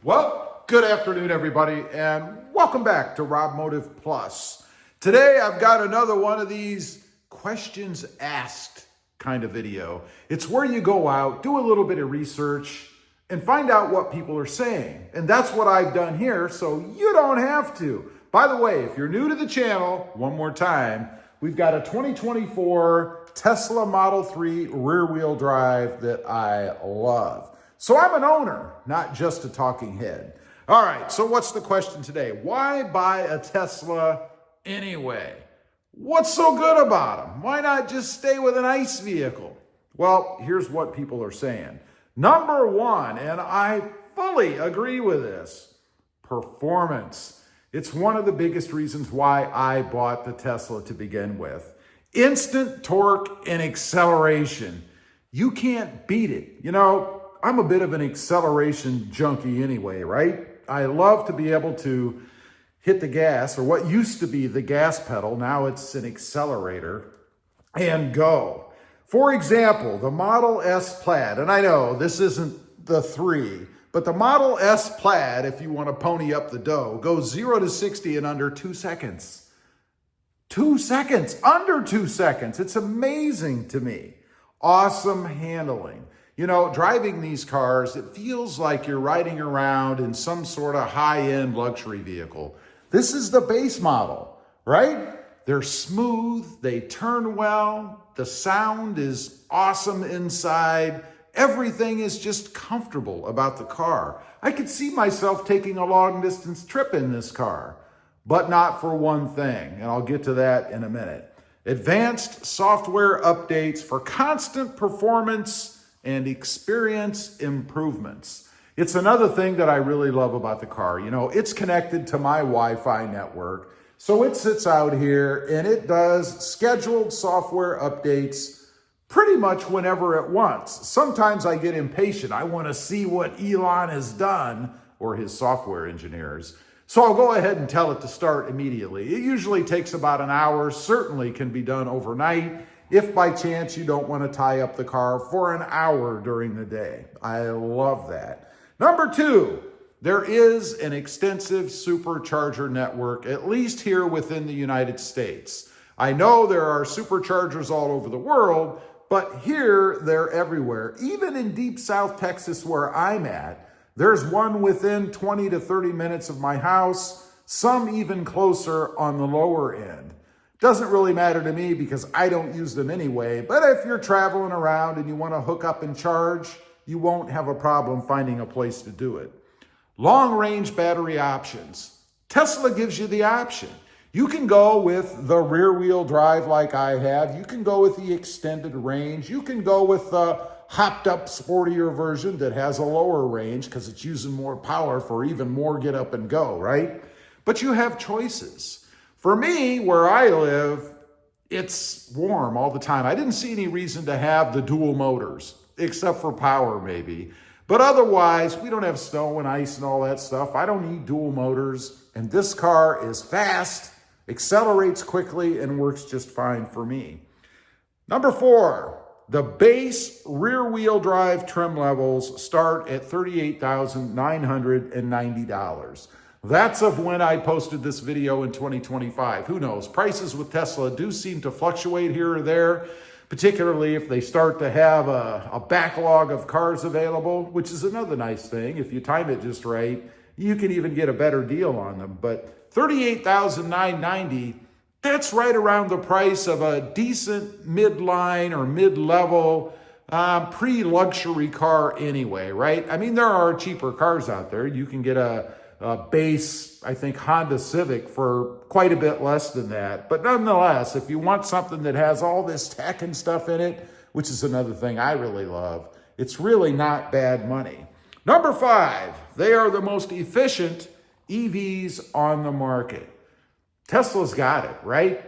Well, good afternoon, everybody, and welcome back to robmotiveplus. Today, I've got another one of these questions asked kind of video. It's where you go out, do a little bit of research, and find out what people are saying. And that's what I've done here, so you don't have to. By the way, if you're new to the channel, one more time, we've got a 2024 Tesla Model 3 rear-wheel drive that I love. So I'm an owner, not just a talking head. All right, so what's the question today? Why buy a Tesla anyway? What's so good about them? Why not just stay with an ICE vehicle? Well, here's what people are saying. Number one, and I fully agree with this, performance. It's one of the biggest reasons why I bought the Tesla to begin with. Instant torque and acceleration. You can't beat it. You know, I'm a bit of an acceleration junkie anyway, right? I love to be able to hit the gas, or what used to be the gas pedal, now it's an accelerator, and go. For example, the Model S Plaid, and I know this isn't the 3, but the Model S Plaid, if you want to pony up the dough, goes 0 to 60 in under 2 seconds. 2 seconds, under 2 seconds. It's amazing to me. Awesome handling. You know, driving these cars, it feels like you're riding around in some sort of high-end luxury vehicle. This is the base model, right? They're smooth, they turn well, the sound is awesome inside. Everything is just comfortable about the car. I could see myself taking a long-distance trip in this car, but not for one thing, and I'll get to that in a minute. Advanced software updates for constant performance and experience improvements. It's another thing that I really love about the car. You know, it's connected to my Wi-Fi network. So it sits out here and it does scheduled software updates pretty much whenever it wants. Sometimes I get impatient. I want to see what Elon has done, or his software engineers. So I'll go ahead and tell it to start immediately. It usually takes about an hour, certainly can be done overnight, if by chance you don't want to tie up the car for an hour during the day. I love that. Number two, there is an extensive supercharger network, at least here within the United States. I know there are superchargers all over the world, but here they're everywhere. Even in deep South Texas where I'm at, there's one within 20 to 30 minutes of my house, some even closer on the lower end. Doesn't really matter to me because I don't use them anyway, but if you're traveling around and you want to hook up and charge, you won't have a problem finding a place to do it. Long-range battery options. Tesla gives you the option. You can go with the rear-wheel drive like I have. You can go with the extended range. You can go with the hopped-up, sportier version that has a lower range because it's using more power for even more get up and go, right? But you have choices. For me, where I live, it's warm all the time. I didn't see any reason to have the dual motors, except for power maybe. But otherwise, we don't have snow and ice and all that stuff. I don't need dual motors. And this car is fast, accelerates quickly, and works just fine for me. Number four, the base rear-wheel drive trim levels start at $38,990. That's of when I posted this video in 2025. Who knows? Prices with Tesla do seem to fluctuate here or there, particularly if they start to have a backlog of cars available, which is another nice thing. If you time it just right, you can even get a better deal on them. But $38,990, that's right around the price of a decent midline or mid-level pre-luxury car anyway, right? I mean, there are cheaper cars out there. You can get a base, I think, Honda Civic for quite a bit less than that. But nonetheless, if you want something that has all this tech and stuff in it, which is another thing I really love, it's really not bad money. Number five, they are the most efficient EVs on the market. Tesla's got it, right?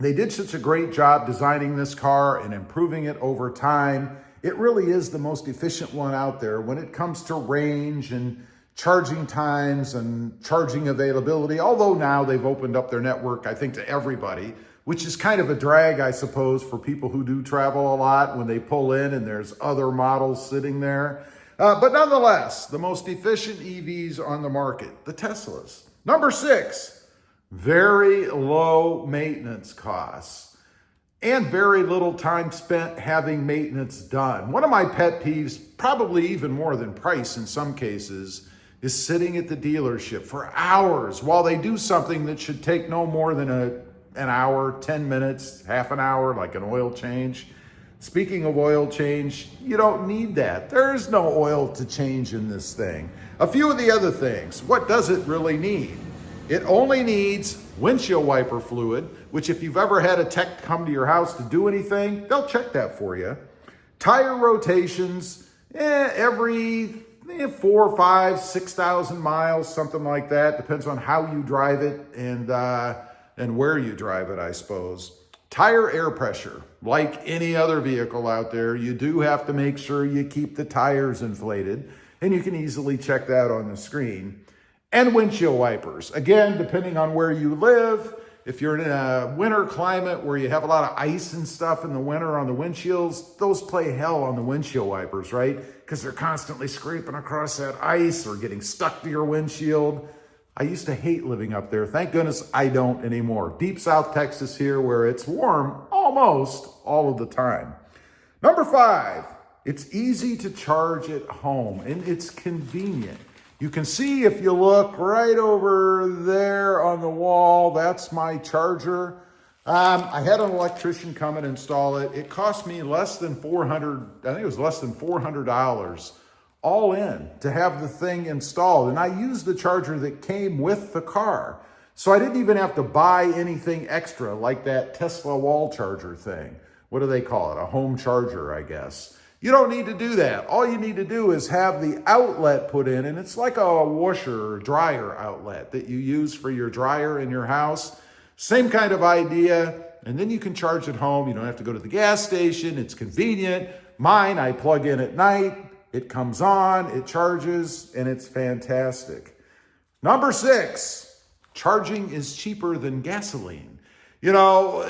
They did such a great job designing this car and improving it over time. It really is the most efficient one out there when it comes to range and charging times and charging availability, although now they've opened up their network, I think, to everybody, which is kind of a drag, I suppose, for people who do travel a lot when they pull in and there's other models sitting there. But nonetheless, the most efficient EVs on the market, the Teslas. Number 6, very low maintenance costs and very little time spent having maintenance done. One of my pet peeves, probably even more than price in some cases, is sitting at the dealership for hours while they do something that should take no more than an hour, 10 minutes, half an hour, like an oil change. Speaking of oil change, you don't need that. There's no oil to change in this thing. A few of the other things, what does it really need? It only needs windshield wiper fluid, which if you've ever had a tech come to your house to do anything, they'll check that for you. Tire rotations, every 4, 5, 6,000 miles, something like that. Depends on how you drive it and where you drive it, I suppose. Tire air pressure, like any other vehicle out there, you do have to make sure you keep the tires inflated, and you can easily check that on the screen. And windshield wipers. Again, depending on where you live, if you're in a winter climate where you have a lot of ice and stuff in the winter on the windshields, those play hell on the windshield wipers, right? Because they're constantly scraping across that ice or getting stuck to your windshield. I used to hate living up there. Thank goodness I don't anymore. Deep South Texas here where it's warm almost all of the time. Number 5, it's easy to charge at home and it's convenient. You can see if you look right over there on the wall, that's my charger. I had an electrician come and install it. It cost me less than $400, I think it was less than $400 all in to have the thing installed. And I used the charger that came with the car. So I didn't even have to buy anything extra like that Tesla wall charger thing. What do they call it? A home charger, I guess. You don't need to do that. All you need to do is have the outlet put in, and it's like a washer or dryer outlet that you use for your dryer in your house. Same kind of idea. And then you can charge at home. You don't have to go to the gas station. It's convenient. Mine, I plug in at night. It comes on, it charges, and it's fantastic. Number 6, charging is cheaper than gasoline. You know,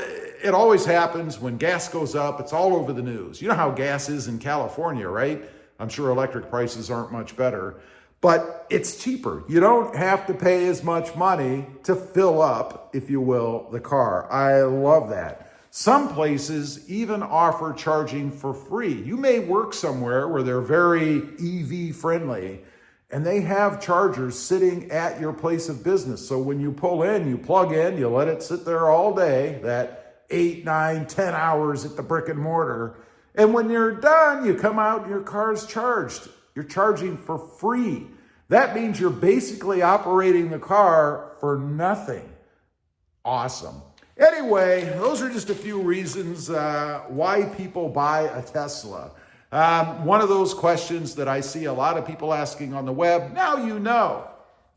it always happens when gas goes up, it's all over the news. You know how gas is in California, right? I'm sure electric prices aren't much better, but it's cheaper. You don't have to pay as much money to fill up, if you will, the car. I love that. Some places even offer charging for free. You may work somewhere where they're very EV friendly and they have chargers sitting at your place of business. So when you pull in, you plug in, you let it sit there all day, that 8, 9, 10 hours at the brick and mortar. And when you're done, you come out and your car's charged. You're charging for free. That means you're basically operating the car for nothing. Awesome. Anyway, those are just a few reasons why people buy a Tesla. One of those questions that I see a lot of people asking on the web, now you know.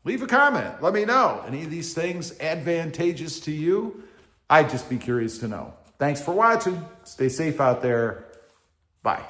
Leave a comment. Let me know. Any of these things advantageous to you? I'd just be curious to know. Thanks for watching. Stay safe out there. Bye.